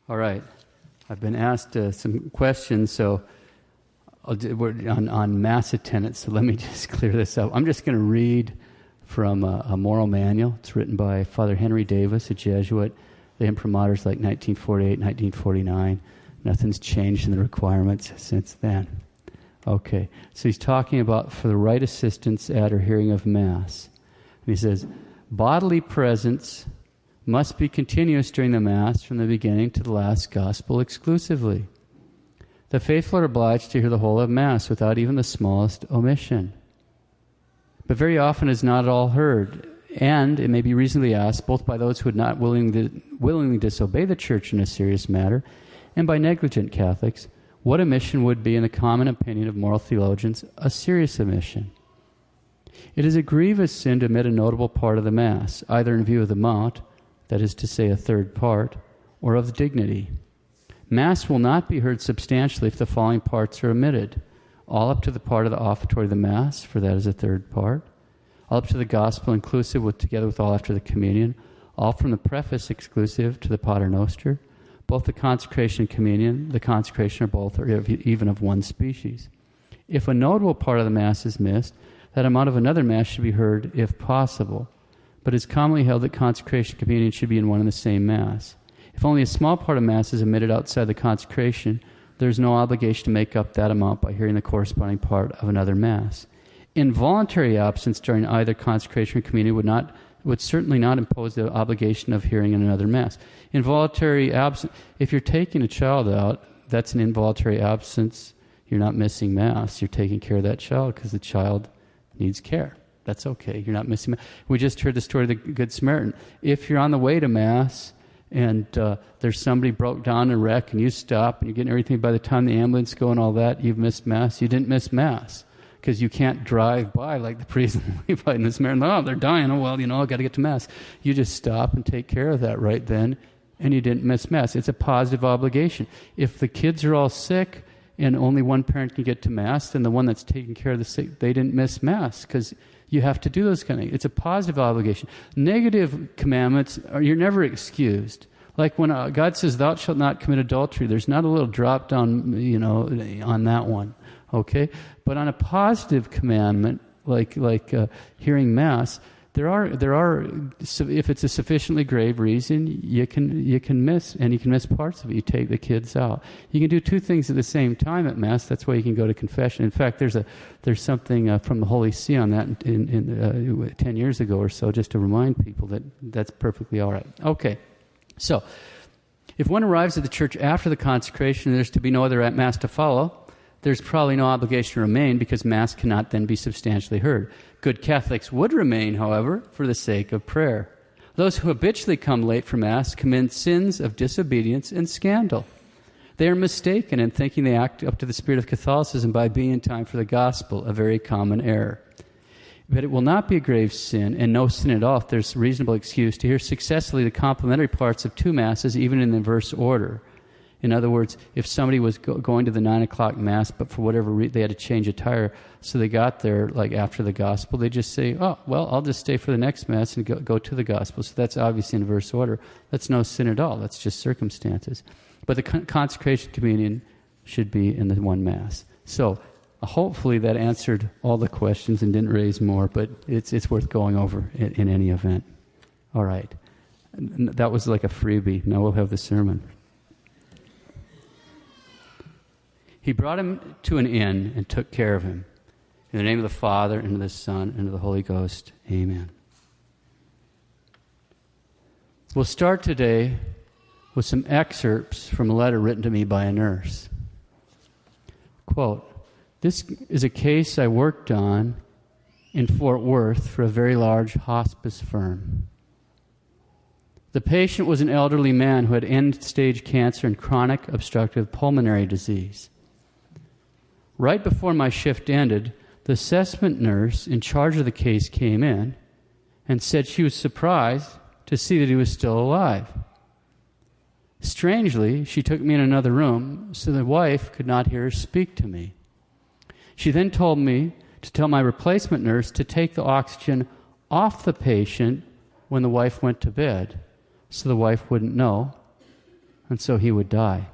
All right. I've been asked some questions, so on Mass attendance, so let me just clear this up. I'm just going to read from a moral manual. It's written by Father Henry Davis, a Jesuit, the imprimatur's like 1948, 1949. Nothing's changed in the requirements since then. Okay, so he's talking about for the right assistance at or hearing of Mass. And he says, bodily presence must be continuous during the Mass from the beginning to the last Gospel exclusively. The faithful are obliged to hear the whole of Mass without even the smallest omission. But very often it is not at all heard, and it may be reasonably asked, both by those who would not willingly disobey the Church in a serious matter, and by negligent Catholics, what omission would be, in the common opinion of moral theologians, a serious omission. It is a grievous sin to omit a notable part of the Mass, either in view of the mount, that is to say a third part, or of the dignity. Mass will not be heard substantially if the following parts are omitted: all up to the part of the offertory of the Mass, for that is a third part; all up to the Gospel inclusive together with all after the communion; all from the preface exclusive to the Pater Noster; both the consecration and communion, the consecration are both or even of one species. If a notable part of the Mass is missed, that amount of another Mass should be heard if possible, but it is commonly held that consecration and communion should be in one and the same Mass. If only a small part of Mass is omitted outside the consecration, there is no obligation to make up that amount by hearing the corresponding part of another Mass. Involuntary absence during either consecration or communion would certainly not impose the obligation of hearing in another Mass. Involuntary absence, if you're taking a child out, that's an involuntary absence. You're not missing Mass. You're taking care of that child because the child needs care. That's okay. You're not missing Mass. We just heard the story of the Good Samaritan. If you're on the way to Mass and there's somebody broke down in a wreck and you stop and you're getting everything, by the time the ambulance go and all that, you've missed Mass. You didn't miss Mass because you can't drive by like the priest and Levite and the Samaritan. Oh, they're dying. Oh, well, I've got to get to Mass. You just stop and take care of that right then, and you didn't miss Mass. It's a positive obligation. If the kids are all sick and only one parent can get to Mass, then the one that's taking care of the sick, they didn't miss Mass because you have to do those kind of things. It's a positive obligation. Negative commandments, you're never excused. Like when God says, thou shalt not commit adultery, there's not a little drop down, on that one, okay? But on a positive commandment, like hearing Mass, there are. If it's a sufficiently grave reason, you can miss, and you can miss parts of it. You take the kids out. You can do two things at the same time at Mass. That's why you can go to confession. In fact, there's something from the Holy See on that in 10 years ago or so, just to remind people that that's perfectly all right. Okay, so if one arrives at the church after the consecration, and there's to be no other Mass to follow, there's probably no obligation to remain because Mass cannot then be substantially heard. Good Catholics would remain, however, for the sake of prayer. Those who habitually come late for Mass commit sins of disobedience and scandal. They are mistaken in thinking they act up to the spirit of Catholicism by being in time for the Gospel, a very common error. But it will not be a grave sin, and no sin at all if there's reasonable excuse to hear successfully the complementary parts of two Masses, even in the inverse order. In other words, if somebody was going to the 9 o'clock Mass, but for whatever reason they had to change attire, so they got there like after the Gospel, they just say, oh, well, I'll just stay for the next Mass and go to the Gospel. So that's obviously in inverse order. That's no sin at all. That's just circumstances. But the consecration communion should be in the one Mass. So hopefully that answered all the questions and didn't raise more, but it's worth going over in any event. All right. That was like a freebie. Now we'll have the sermon. He brought him to an inn and took care of him. In the name of the Father, and of the Son, and of the Holy Ghost. Amen. We'll start today with some excerpts from a letter written to me by a nurse. Quote, this is a case I worked on in Fort Worth for a very large hospice firm. The patient was an elderly man who had end-stage cancer and chronic obstructive pulmonary disease. Right before my shift ended, the assessment nurse in charge of the case came in and said she was surprised to see that he was still alive. Strangely, she took me in another room so the wife could not hear her speak to me. She then told me to tell my replacement nurse to take the oxygen off the patient when the wife went to bed so the wife wouldn't know and so he would die.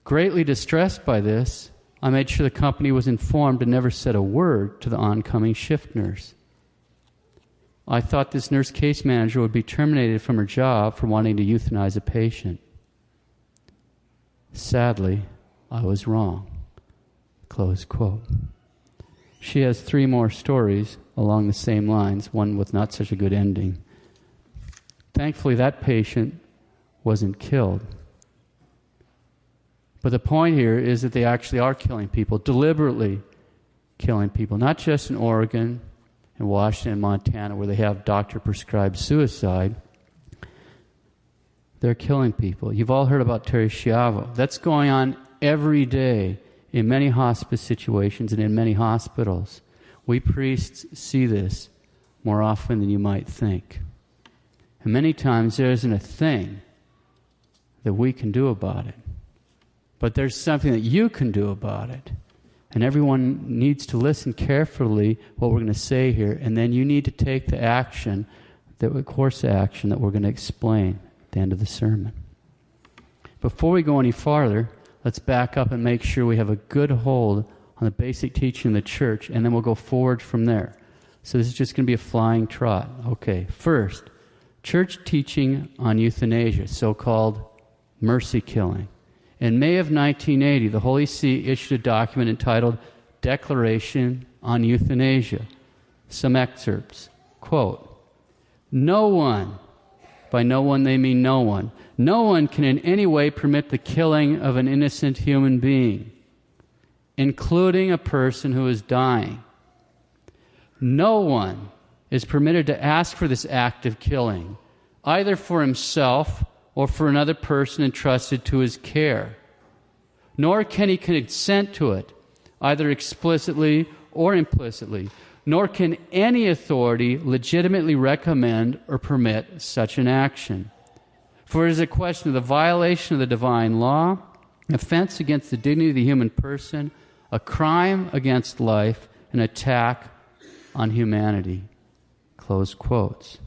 Greatly distressed by this, I made sure the company was informed and never said a word to the oncoming shift nurse. I thought this nurse case manager would be terminated from her job for wanting to euthanize a patient. Sadly, I was wrong. Close quote. She has 3 more stories along the same lines, one with not such a good ending. Thankfully, that patient wasn't killed. But the point here is that they actually are killing people, deliberately killing people, not just in Oregon and Washington and Montana where they have doctor-prescribed suicide. They're killing people. You've all heard about Terri Schiavo. That's going on every day in many hospice situations and in many hospitals. We priests see this more often than you might think. And many times there isn't a thing that we can do about it. But there's something that you can do about it. And everyone needs to listen carefully what we're going to say here, and then you need to take the action, the course of action that we're going to explain at the end of the sermon. Before we go any farther, let's back up and make sure we have a good hold on the basic teaching of the church, and then we'll go forward from there. So this is just going to be a flying trot. Okay, first, church teaching on euthanasia, so-called mercy killing. In May of 1980, the Holy See issued a document entitled Declaration on Euthanasia. Some excerpts. Quote, "No one," by no one they mean no one can in any way permit the killing of an innocent human being, including a person who is dying. No one is permitted to ask for this act of killing, either for himself or for another person entrusted to his care. Nor can he consent to it, either explicitly or implicitly, nor can any authority legitimately recommend or permit such an action. For it is a question of the violation of the divine law, offense against the dignity of the human person, a crime against life, an attack on humanity." Close quotes.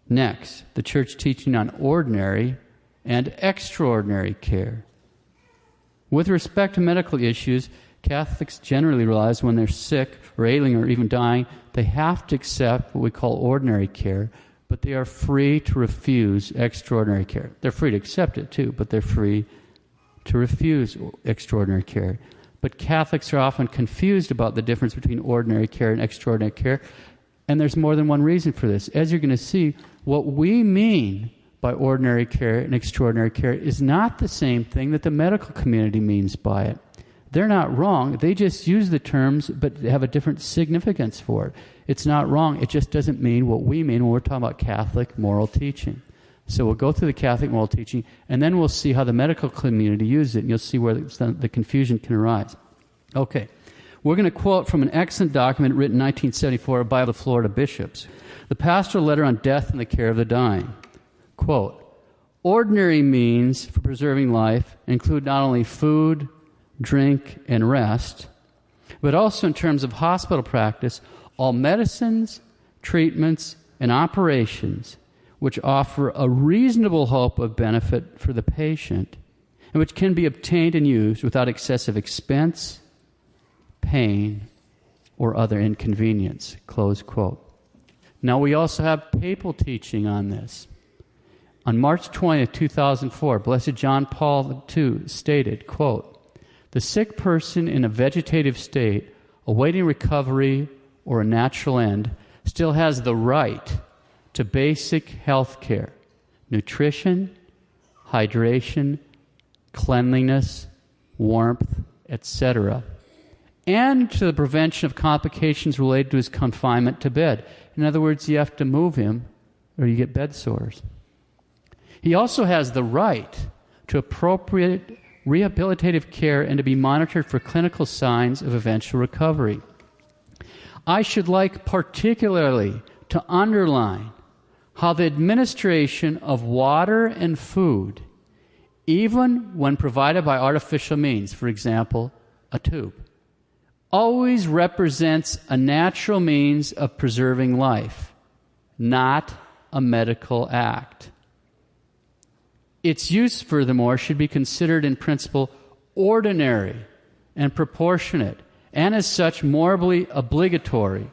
Next, the church teaching on ordinary and extraordinary care. With respect to medical issues, Catholics generally realize when they're sick or ailing or even dying, they have to accept what we call ordinary care, but they are free to refuse extraordinary care. They're free to accept it too, but they're free to refuse extraordinary care. But Catholics are often confused about the difference between ordinary care and extraordinary care, and there's more than one reason for this. As you're going to see, what we mean by ordinary care and extraordinary care is not the same thing that the medical community means by it. They're not wrong. They just use the terms but have a different significance for it. It's not wrong. It just doesn't mean what we mean when we're talking about Catholic moral teaching. So we'll go through the Catholic moral teaching, and then we'll see how the medical community uses it, and you'll see where the confusion can arise. Okay. We're going to quote from an excellent document written in 1974 by the Florida bishops, the pastoral letter on death and the care of the dying. Quote, "Ordinary means for preserving life include not only food, drink, and rest, but also in terms of hospital practice, all medicines, treatments, and operations which offer a reasonable hope of benefit for the patient and which can be obtained and used without excessive expense, pain, or other inconvenience." Close quote. Now we also have papal teaching on this. On March 20th, 2004, Blessed John Paul II stated, quote, "The sick person in a vegetative state, awaiting recovery or a natural end, still has the right to basic health care, nutrition, hydration, cleanliness, warmth, etc., and to the prevention of complications related to his confinement to bed." In other words, you have to move him or you get bed sores. He also has the right to appropriate rehabilitative care and to be monitored for clinical signs of eventual recovery. I should like particularly to underline how the administration of water and food, even when provided by artificial means, for example, a tube, always represents a natural means of preserving life, not a medical act. Its use, furthermore, should be considered in principle ordinary and proportionate, and as such morally obligatory,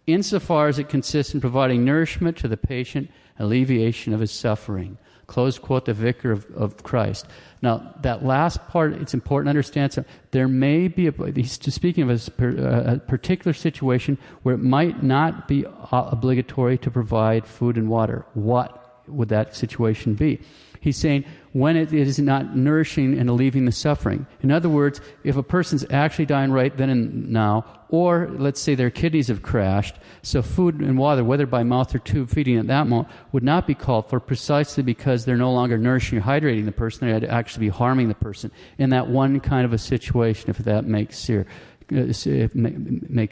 insofar as it consists in providing nourishment to the patient, alleviation of his suffering. Close quote, the Vicar of Christ. Now, that last part, it's important to understand. So there may be, he's speaking of a particular situation where it might not be obligatory to provide food and water. What would that situation be? He's saying when it is not nourishing and alleviating the suffering. In other words, if a person's actually dying right then and now, or let's say their kidneys have crashed, so food and water, whether by mouth or tube feeding at that moment, would not be called for precisely because they're no longer nourishing or hydrating the person. They'd actually be harming the person in that one kind of a situation, if that makes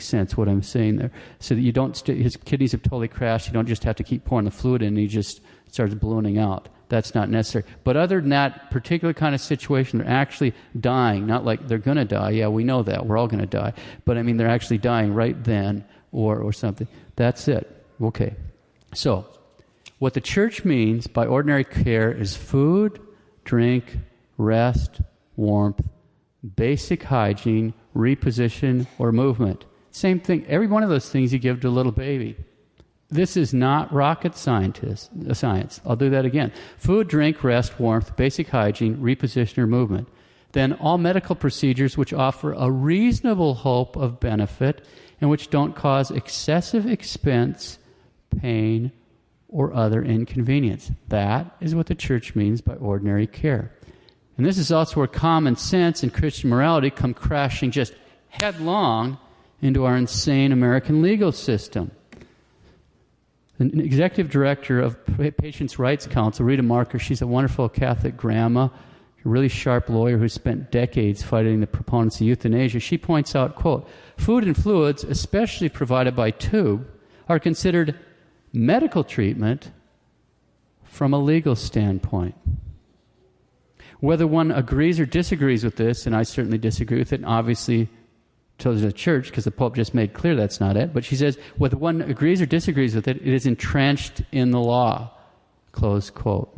sense what I'm saying there. So that you don't, his kidneys have totally crashed, you don't just have to keep pouring the fluid in and he just starts ballooning out. That's not necessary. But other than that particular kind of situation, they're actually dying. Not like they're going to die. Yeah, we know that. We're all going to die. But I mean, they're actually dying right then or something. That's it. Okay. So, what the church means by ordinary care is food, drink, rest, warmth, basic hygiene, reposition, or movement. Same thing. Every one of those things you give to a little baby. This is not rocket science. I'll do that again. Food, drink, rest, warmth, basic hygiene, reposition, or movement. Then all medical procedures which offer a reasonable hope of benefit and which don't cause excessive expense, pain, or other inconvenience. That is what the church means by ordinary care. And this is also where common sense and Christian morality come crashing just headlong into our insane American legal system. An executive director of Patients' Rights Council, Rita Marker, she's a wonderful Catholic grandma, a really sharp lawyer who spent decades fighting the proponents of euthanasia. She points out, quote, food and fluids, especially provided by tube, are considered medical treatment from a legal standpoint. Whether one agrees or disagrees with this, and I certainly disagree with it, and obviously to the church, because the Pope just made clear that's not it. But she says, whether one agrees or disagrees with it, it is entrenched in the law. Close quote.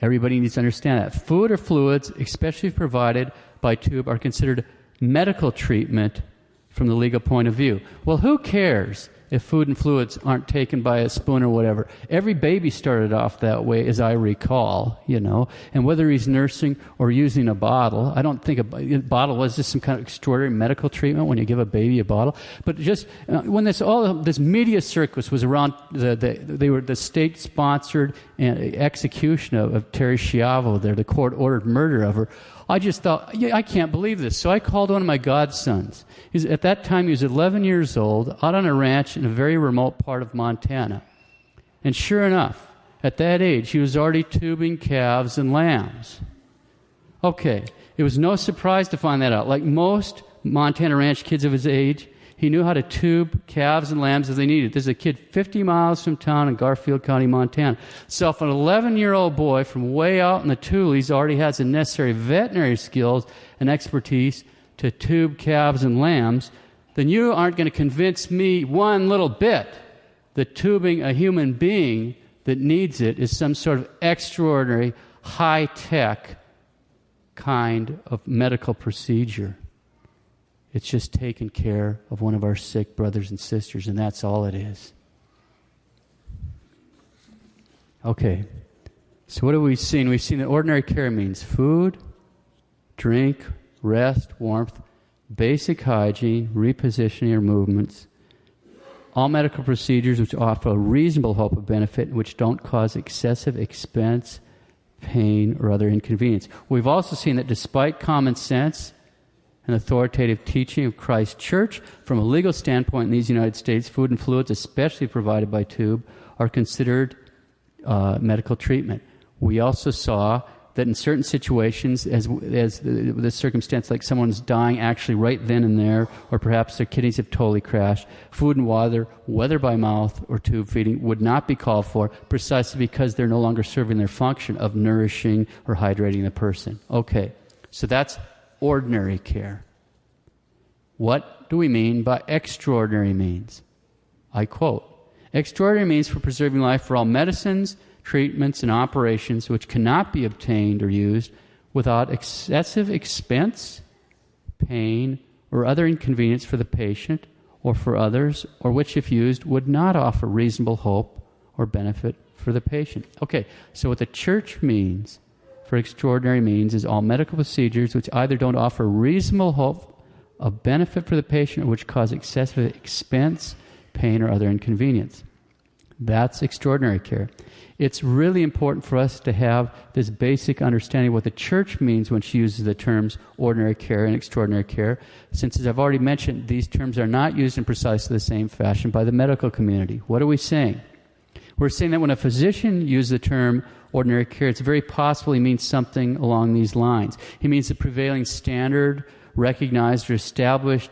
Everybody needs to understand that. Food or fluids, especially provided by tube, are considered medical treatment from the legal point of view. Well, who cares if food and fluids aren't taken by a spoon or whatever? Every baby started off that way, as I recall, and whether he's nursing or using a bottle, I don't think a bottle was just some kind of extraordinary medical treatment when you give a baby a bottle. But just when this media circus was around, they were the state-sponsored execution of Terri Schiavo there, the court-ordered murder of her, I just thought, I can't believe this. So I called one of my godsons. At that time, he was 11 years old, out on a ranch in a very remote part of Montana. And sure enough, at that age, he was already tubing calves and lambs. Okay, it was no surprise to find that out. Like most Montana ranch kids of his age, he knew how to tube calves and lambs as they needed. There's a kid 50 miles from town in Garfield County, Montana. So if an 11-year-old boy from way out in the Tules already has the necessary veterinary skills and expertise to tube calves and lambs, then you aren't going to convince me one little bit that tubing a human being that needs it is some sort of extraordinary, high-tech kind of medical procedure. It's just taking care of one of our sick brothers and sisters, and that's all it is. Okay, so what have we seen? We've seen that ordinary care means food, drink, rest, warmth, basic hygiene, repositioning or movements, all medical procedures which offer a reasonable hope of benefit and which don't cause excessive expense, pain, or other inconvenience. We've also seen that despite common sense and authoritative teaching of Christ's church, from a legal standpoint in these United States, food and fluids, especially provided by tube, are considered medical treatment. We also saw that in certain situations, as the circumstance like someone's dying actually right then and there, or perhaps their kidneys have totally crashed, food and water, whether by mouth or tube feeding, would not be called for precisely because they're no longer serving their function of nourishing or hydrating the person. Okay, so that's ordinary care. What do we mean by extraordinary means? I quote, extraordinary means for preserving life for all medicines, treatments, and operations which cannot be obtained or used without excessive expense, pain, or other inconvenience for the patient or for others, or which, if used, would not offer reasonable hope or benefit for the patient. Okay, so what the church means for extraordinary means is all medical procedures which either don't offer reasonable hope of benefit for the patient or which cause excessive expense, pain, or other inconvenience. That's extraordinary care. It's really important for us to have this basic understanding of what the church means when she uses the terms ordinary care and extraordinary care, since, as I've already mentioned, these terms are not used in precisely the same fashion by the medical community. What are we saying? We're saying that when a physician uses the term ordinary care, it's very possible he means something along these lines. He means the prevailing standard, recognized or established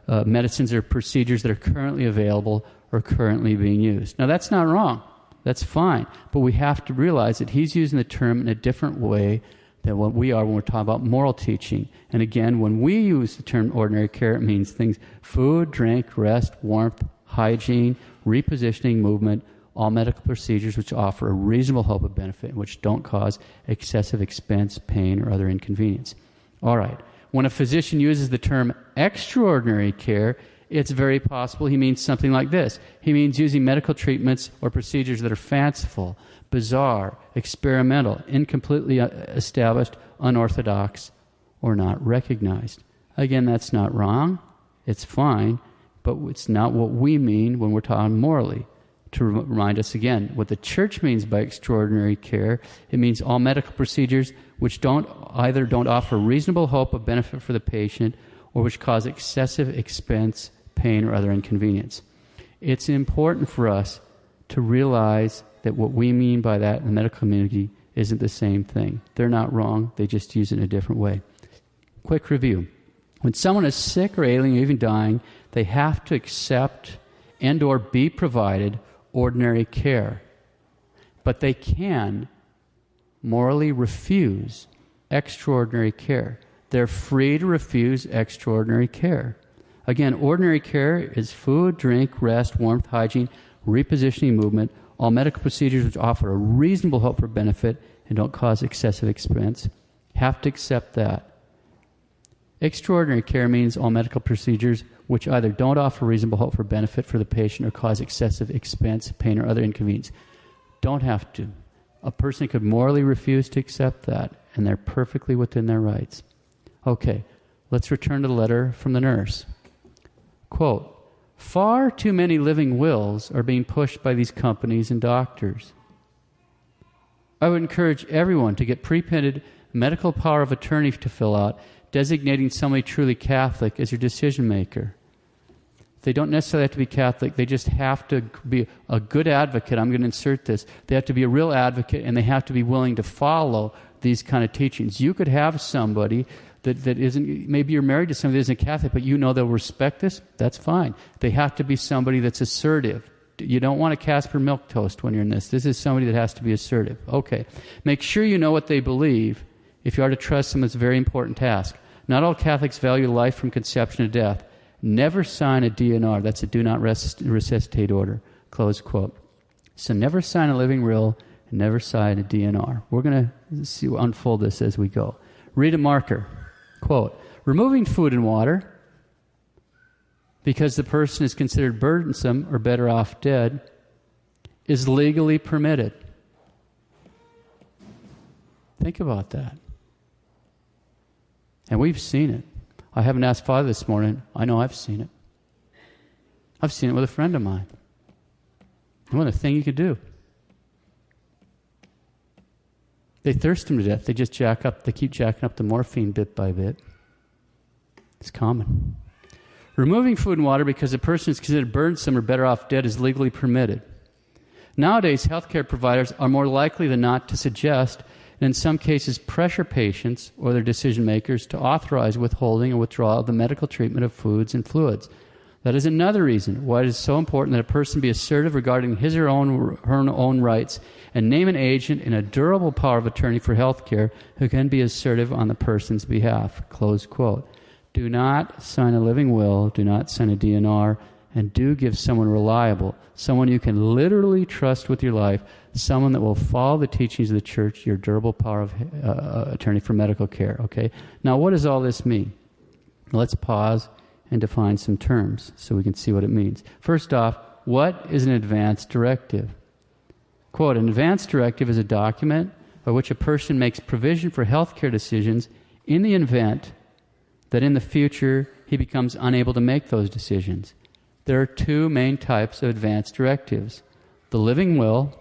medicines or procedures that are currently available or currently being used. Now, that's not wrong. That's fine. But we have to realize that he's using the term in a different way than what we are when we're talking about moral teaching. And again, when we use the term ordinary care, it means things: food, drink, rest, warmth, hygiene, repositioning, movement, all medical procedures which offer a reasonable hope of benefit and which don't cause excessive expense, pain, or other inconvenience. All right. When a physician uses the term extraordinary care, it's very possible he means something like this. He means using medical treatments or procedures that are fanciful, bizarre, experimental, incompletely established, unorthodox, or not recognized. Again, that's not wrong. It's fine, but it's not what we mean when we're talking morally. To remind us again, what the church means by extraordinary care, it means all medical procedures which don't offer reasonable hope of benefit for the patient or which cause excessive expense, pain, or other inconvenience. It's important for us to realize that what we mean by that in the medical community isn't the same thing. They're not wrong. They just use it in a different way. Quick review. When someone is sick or ailing or even dying, they have to accept and or be provided ordinary care. But they can morally refuse extraordinary care. They're free to refuse extraordinary care. Again, ordinary care is food, drink, rest, warmth, hygiene, repositioning, movement, all medical procedures which offer a reasonable hope for benefit and don't cause excessive expense. Have to accept that. Extraordinary care means all medical procedures which either don't offer reasonable hope for benefit for the patient or cause excessive expense, pain, or other inconvenience. Don't have to. A person could morally refuse to accept that, and they're perfectly within their rights. Okay, let's return to the letter from the nurse. Quote, far too many living wills are being pushed by these companies and doctors. I would encourage everyone to get pre-printed medical power of attorney to fill out, designating somebody truly Catholic as your decision maker. They don't necessarily have to be Catholic. They just have to be a good advocate. I'm going to insert this. They have to be a real advocate, and they have to be willing to follow these kind of teachings. You could have somebody that isn't, maybe you're married to somebody that isn't Catholic, but you know they'll respect this. That's fine. They have to be somebody that's assertive. You don't want a Casper milk toast when you're in this. This is somebody that has to be assertive. Okay. Make sure you know what they believe. If you are to trust them, it's a very important task. Not all Catholics value life from conception to death. Never sign a DNR. That's a do not resuscitate order. Close quote. So never sign a living will and never sign a DNR. We're going to unfold this as we go. Read a marker. Quote, removing food and water because the person is considered burdensome or better off dead is legally permitted. Think about that. And we've seen it. I haven't asked Father this morning. I know I've seen it. I've seen it with a friend of mine. And what a thing you could do. They thirst him to death. They keep jacking up the morphine bit by bit. It's common. Removing food and water because a person is considered burdensome or better off dead is legally permitted. Nowadays, healthcare providers are more likely than not to suggest, and in some cases pressure patients or their decision makers to authorize withholding or withdrawal of the medical treatment of foods and fluids. That is another reason why it is so important that a person be assertive regarding his or her own rights and name an agent in a durable power of attorney for health care who can be assertive on the person's behalf. Close quote. Do not sign a living will, do not sign a DNR, And do give someone reliable, someone you can literally trust with your life, someone that will follow the teachings of the church, your durable power of attorney for medical care. Okay? Now, what does all this mean? Let's pause and define some terms so we can see what it means. First off, what is an advance directive? Quote, an advance directive is a document by which a person makes provision for healthcare decisions in the event that in the future he becomes unable to make those decisions. There are two main types of advance directives, the living will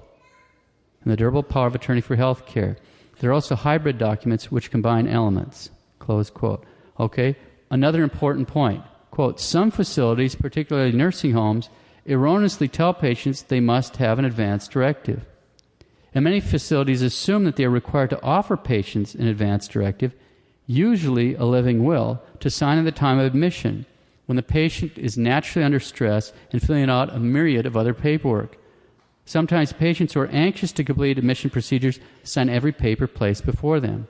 and the durable power of attorney for health care. There are also hybrid documents which combine elements, close quote. Okay, another important point, quote, some facilities, particularly nursing homes, erroneously tell patients they must have an advance directive. And many facilities assume that they are required to offer patients an advance directive, usually a living will, to sign at the time of admission, when the patient is naturally under stress and filling out a myriad of other paperwork. Sometimes patients who are anxious to complete admission procedures sign every paper placed before them.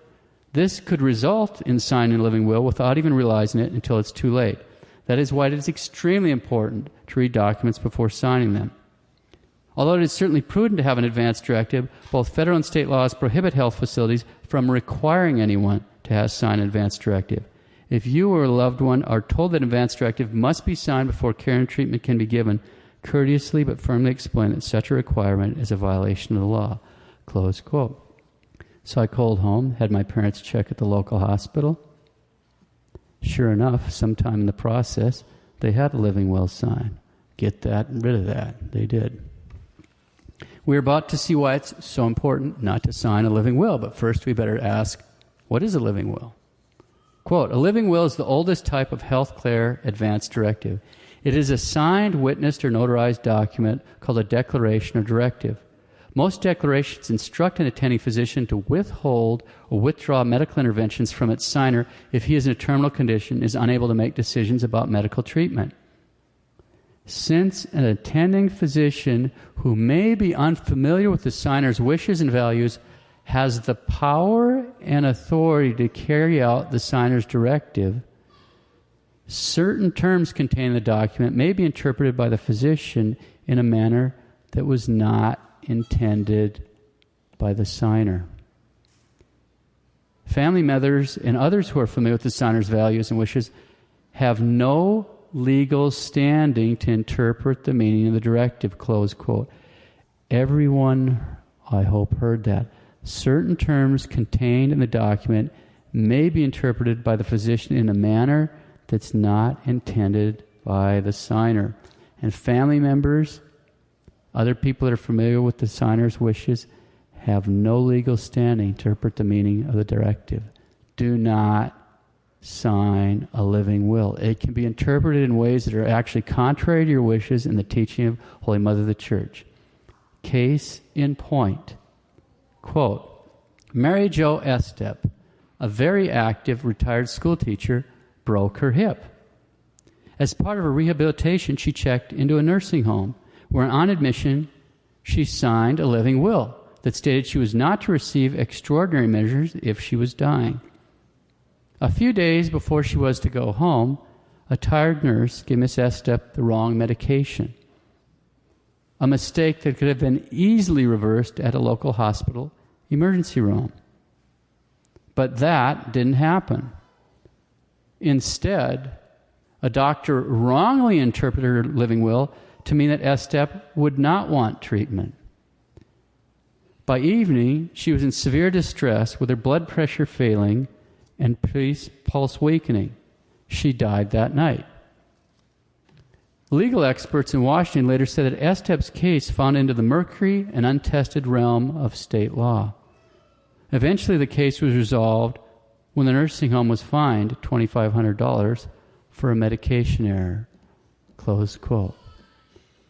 This could result in signing a living will without even realizing it until it's too late. That is why it is extremely important to read documents before signing them. Although it is certainly prudent to have an advance directive, both federal and state laws prohibit health facilities from requiring anyone to have signed an advance directive. If you or a loved one are told that an advance directive must be signed before care and treatment can be given, courteously but firmly explain that such a requirement is a violation of the law. Close quote. So I called home, had my parents check at the local hospital. Sure enough, sometime in the process, they had a living will sign. Get that and rid of that. They did. We're about to see why it's so important not to sign a living will, but first we better ask, what is a living will? Quote, a living will is the oldest type of health care advance directive. It is a signed, witnessed, or notarized document called a declaration or directive. Most declarations instruct an attending physician to withhold or withdraw medical interventions from its signer if he is in a terminal condition and is unable to make decisions about medical treatment. Since an attending physician who may be unfamiliar with the signer's wishes and values has the power and authority to carry out the signer's directive, certain terms contained in the document may be interpreted by the physician in a manner that was not intended by the signer. Family members and others who are familiar with the signer's values and wishes have no legal standing to interpret the meaning of the directive, close quote. Everyone, I hope, heard that. Certain terms contained in the document may be interpreted by the physician in a manner that's not intended by the signer. And family members, other people that are familiar with the signer's wishes, have no legal standing to interpret the meaning of the directive. Do not sign a living will. It can be interpreted in ways that are actually contrary to your wishes and the teaching of Holy Mother of the Church. Case in point. Quote, Mary Jo Estep, a very active retired school teacher, broke her hip. As part of her rehabilitation, she checked into a nursing home where on admission she signed a living will that stated she was not to receive extraordinary measures if she was dying. A few days before she was to go home, a tired nurse gave Miss Estep the wrong medication. A mistake that could have been easily reversed at a local hospital emergency room. But that didn't happen. Instead, a doctor wrongly interpreted her living will to mean that Estep would not want treatment. By evening, she was in severe distress with her blood pressure failing and pulse weakening. She died that night. Legal experts in Washington later said that Estep's case found into the murky and untested realm of state law. Eventually, the case was resolved when the nursing home was fined $2,500 for a medication error. Close quote.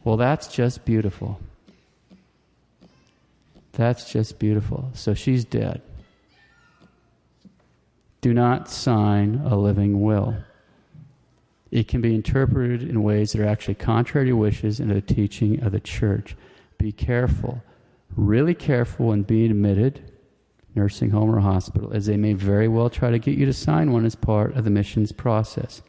Well, that's just beautiful. That's just beautiful. So she's dead. Do not sign a living will. It can be interpreted in ways that are actually contrary to wishes and the teaching of the church. Be careful, really careful when being admitted, nursing home or hospital, as they may very well try to get you to sign one as part of the missions process.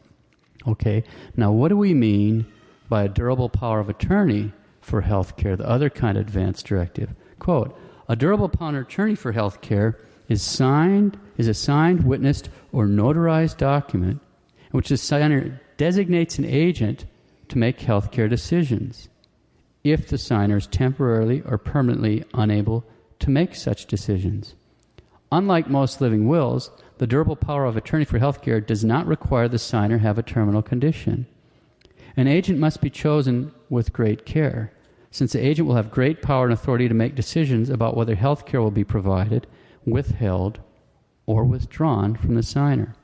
Okay, now what do we mean by a durable power of attorney for health care, the other kind of advance directive. Quote, a durable power of attorney for health care is a signed, witnessed, or notarized document in which the signer designates an agent to make health care decisions if the signer is temporarily or permanently unable to make such decisions. Unlike most living wills, the durable power of attorney for health care does not require the signer have a terminal condition. An agent must be chosen with great care, since the agent will have great power and authority to make decisions about whether health care will be provided, withheld, or withdrawn from the signer.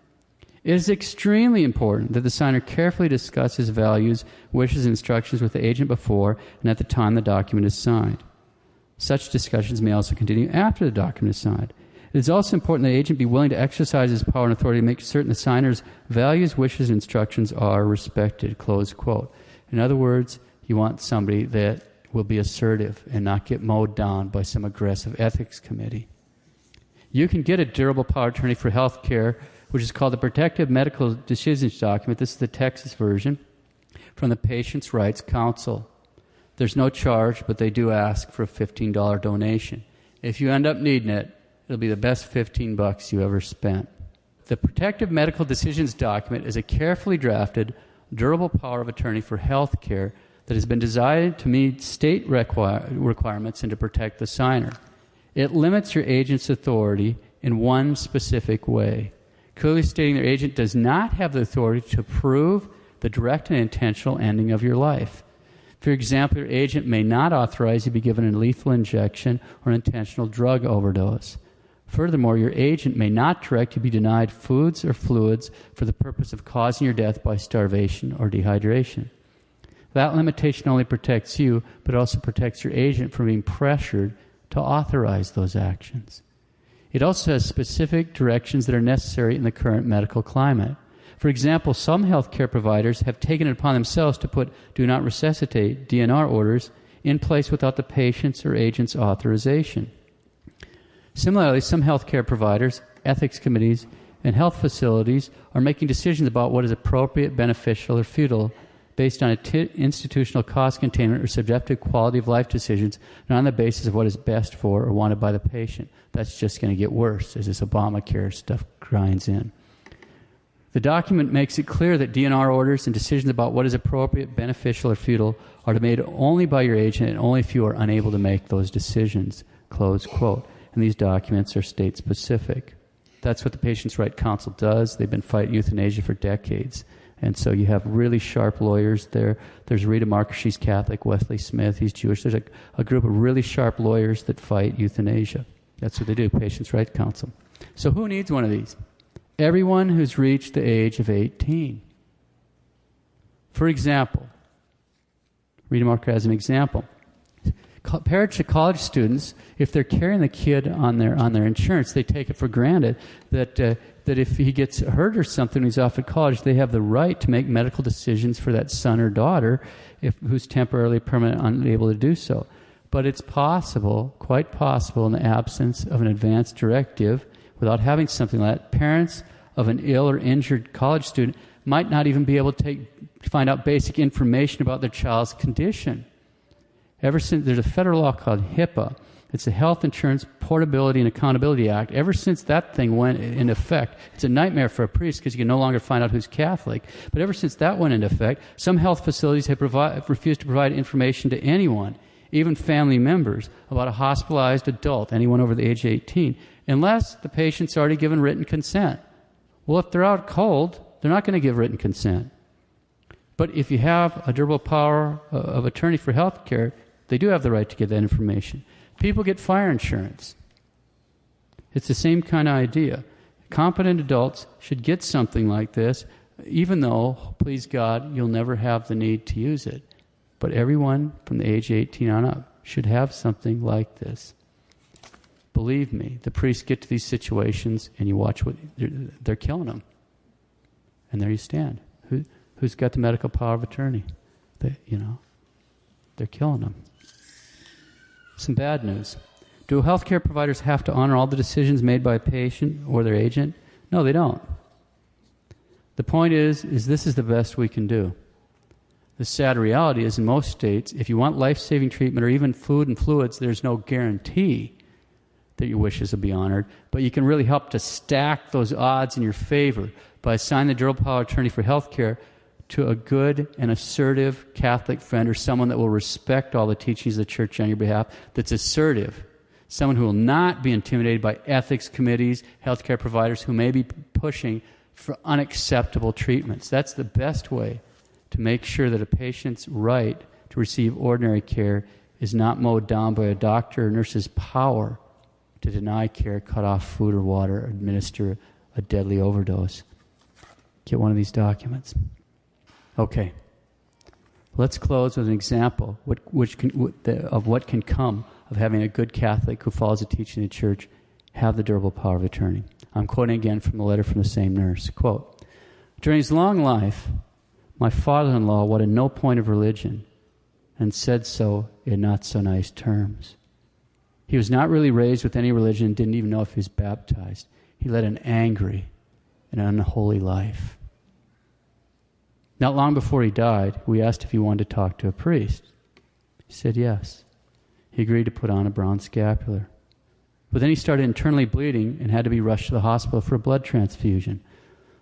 It is extremely important that the signer carefully discuss his values, wishes, and instructions with the agent before and at the time the document is signed. Such discussions may also continue after the document is signed. It is also important that the agent be willing to exercise his power and authority to make certain the signer's values, wishes, and instructions are respected, close quote. In other words, you want somebody that will be assertive and not get mowed down by some aggressive ethics committee. You can get a durable power attorney for health care, which is called the Protective Medical Decisions Document. This is the Texas version, from the Patients' Rights Council. There's no charge, but they do ask for a $15 donation. If you end up needing it, it'll be the best $15 you ever spent. The Protective Medical Decisions Document is a carefully drafted, durable power of attorney for health care that has been designed to meet state requirements and to protect the signer. It limits your agent's authority in one specific way, clearly stating their agent does not have the authority to prove the direct and intentional ending of your life. For example, your agent may not authorize you to be given a lethal injection or an intentional drug overdose. Furthermore, your agent may not direct you to be denied foods or fluids for the purpose of causing your death by starvation or dehydration. That limitation only protects you, but also protects your agent from being pressured to authorize those actions. It also has specific directions that are necessary in the current medical climate. For example, some healthcare providers have taken it upon themselves to put do not resuscitate, DNR orders, in place without the patient's or agent's authorization. Similarly, some healthcare providers, ethics committees, and health facilities are making decisions about what is appropriate, beneficial, or futile based on institutional cost containment or subjective quality of life decisions, not on the basis of what is best for or wanted by the patient. That's just going to get worse as this Obamacare stuff grinds in. The document makes it clear that DNR orders and decisions about what is appropriate, beneficial, or futile are made only by your agent and only if you are unable to make those decisions, close quote. And these documents are state-specific. That's what the Patients' Rights Council does. They've been fighting euthanasia for decades. And so you have really sharp lawyers there. There's Rita Marker, she's Catholic. Wesley Smith, he's Jewish. There's a group of really sharp lawyers that fight euthanasia. That's what they do, Patients' Rights Council. So who needs one of these? Everyone who's reached the age of 18. For example, Rita Marker has an example. Parents of college students, if they're carrying the kid on their insurance, they take it for granted that if he gets hurt or something when he's off at college, they have the right to make medical decisions for that son or daughter who's temporarily, permanently unable to do so. But it's possible, quite possible, in the absence of an advance directive, without having something like that, parents of an ill or injured college student might not even be able to find out basic information about their child's condition. Ever since there's a federal law called HIPAA, it's the Health Insurance Portability and Accountability Act. Ever since that thing went into effect, it's a nightmare for a priest because you can no longer find out who's Catholic. But ever since that went into effect, some health facilities have refused to provide information to anyone, even family members, about a hospitalized adult, anyone over the age of 18, unless the patient's already given written consent. Well, if they're out cold, they're not going to give written consent. But if you have a durable power of attorney for health care, they do have the right to get that information. People get fire insurance. It's the same kind of idea. Competent adults should get something like this, even though, please God, you'll never have the need to use it. But everyone from the age of 18 on up should have something like this. Believe me, the priests get to these situations and you watch what they're killing them. And there you stand. Who's got the medical power of attorney? They're killing them. Some bad news. Do healthcare providers have to honor all the decisions made by a patient or their agent? No, they don't. The point is this is the best we can do. The sad reality is in most states, if you want life-saving treatment or even food and fluids, there's no guarantee that your wishes will be honored, but you can really help to stack those odds in your favor by assigning the durable power of attorney for health care to a good and assertive Catholic friend or someone that will respect all the teachings of the Church on your behalf, that's assertive, someone who will not be intimidated by ethics committees, healthcare providers who may be pushing for unacceptable treatments. That's the best way to make sure that a patient's right to receive ordinary care is not mowed down by a doctor or nurse's power to deny care, cut off food or water, or administer a deadly overdose. Get one of these documents. Okay. Let's close with an example of what can come of having a good Catholic who follows the teaching of the Church have the durable power of attorney. I'm quoting again from a letter from the same nurse. Quote, "During his long life, my father-in-law wanted no point of religion and said so in not so nice terms. He was not really raised with any religion and didn't even know if he was baptized. He led an angry and unholy life. Not long before he died, we asked if he wanted to talk to a priest. He said yes. He agreed to put on a brown scapular. But then he started internally bleeding and had to be rushed to the hospital for a blood transfusion.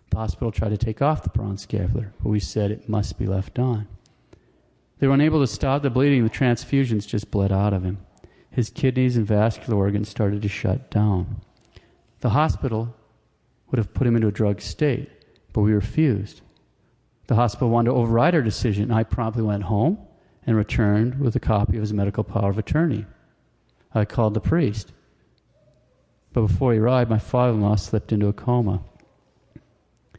The hospital tried to take off the brown scapular, but we said it must be left on. They were unable to stop the bleeding. The transfusions just bled out of him. His kidneys and vascular organs started to shut down. The hospital would have put him into a drugged state, but we refused. The hospital wanted to override our decision, and I promptly went home and returned with a copy of his medical power of attorney. I called the priest. But before he arrived, my father-in-law slipped into a coma.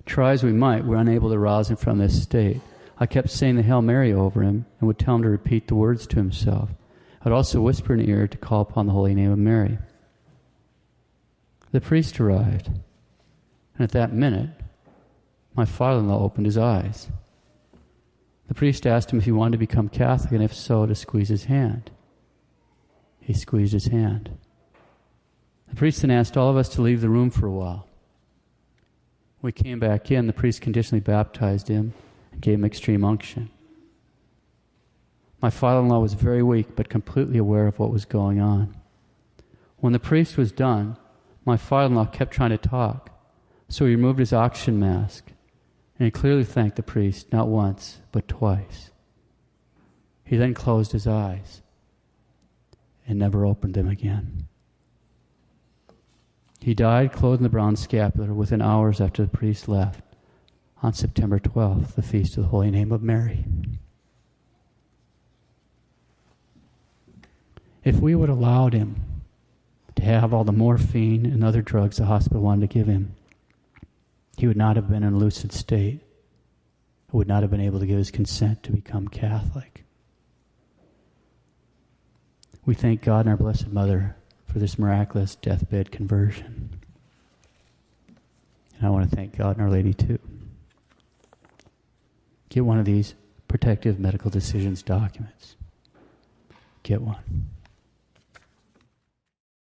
Try as we might, we were unable to rouse him from this state. I kept saying the Hail Mary over him and would tell him to repeat the words to himself. I would also whisper in his ear to call upon the holy name of Mary. The priest arrived, and at that minute, my father-in-law opened his eyes. The priest asked him if he wanted to become Catholic, and if so, to squeeze his hand. He squeezed his hand. The priest then asked all of us to leave the room for a while. We came back in. The priest conditionally baptized him and gave him extreme unction. My father-in-law was very weak, but completely aware of what was going on. When the priest was done, my father-in-law kept trying to talk, so he removed his oxygen mask, and he clearly thanked the priest, not once, but twice. He then closed his eyes and never opened them again. He died clothed in the brown scapular within hours after the priest left on September 12th, the feast of the Holy Name of Mary. If we would have allowed him to have all the morphine and other drugs the hospital wanted to give him, he would not have been in a lucid state. He would not have been able to give his consent to become Catholic. We thank God and our Blessed Mother for this miraculous deathbed conversion. And I want to thank God and Our Lady too. Get one of these protective medical decisions documents. Get one.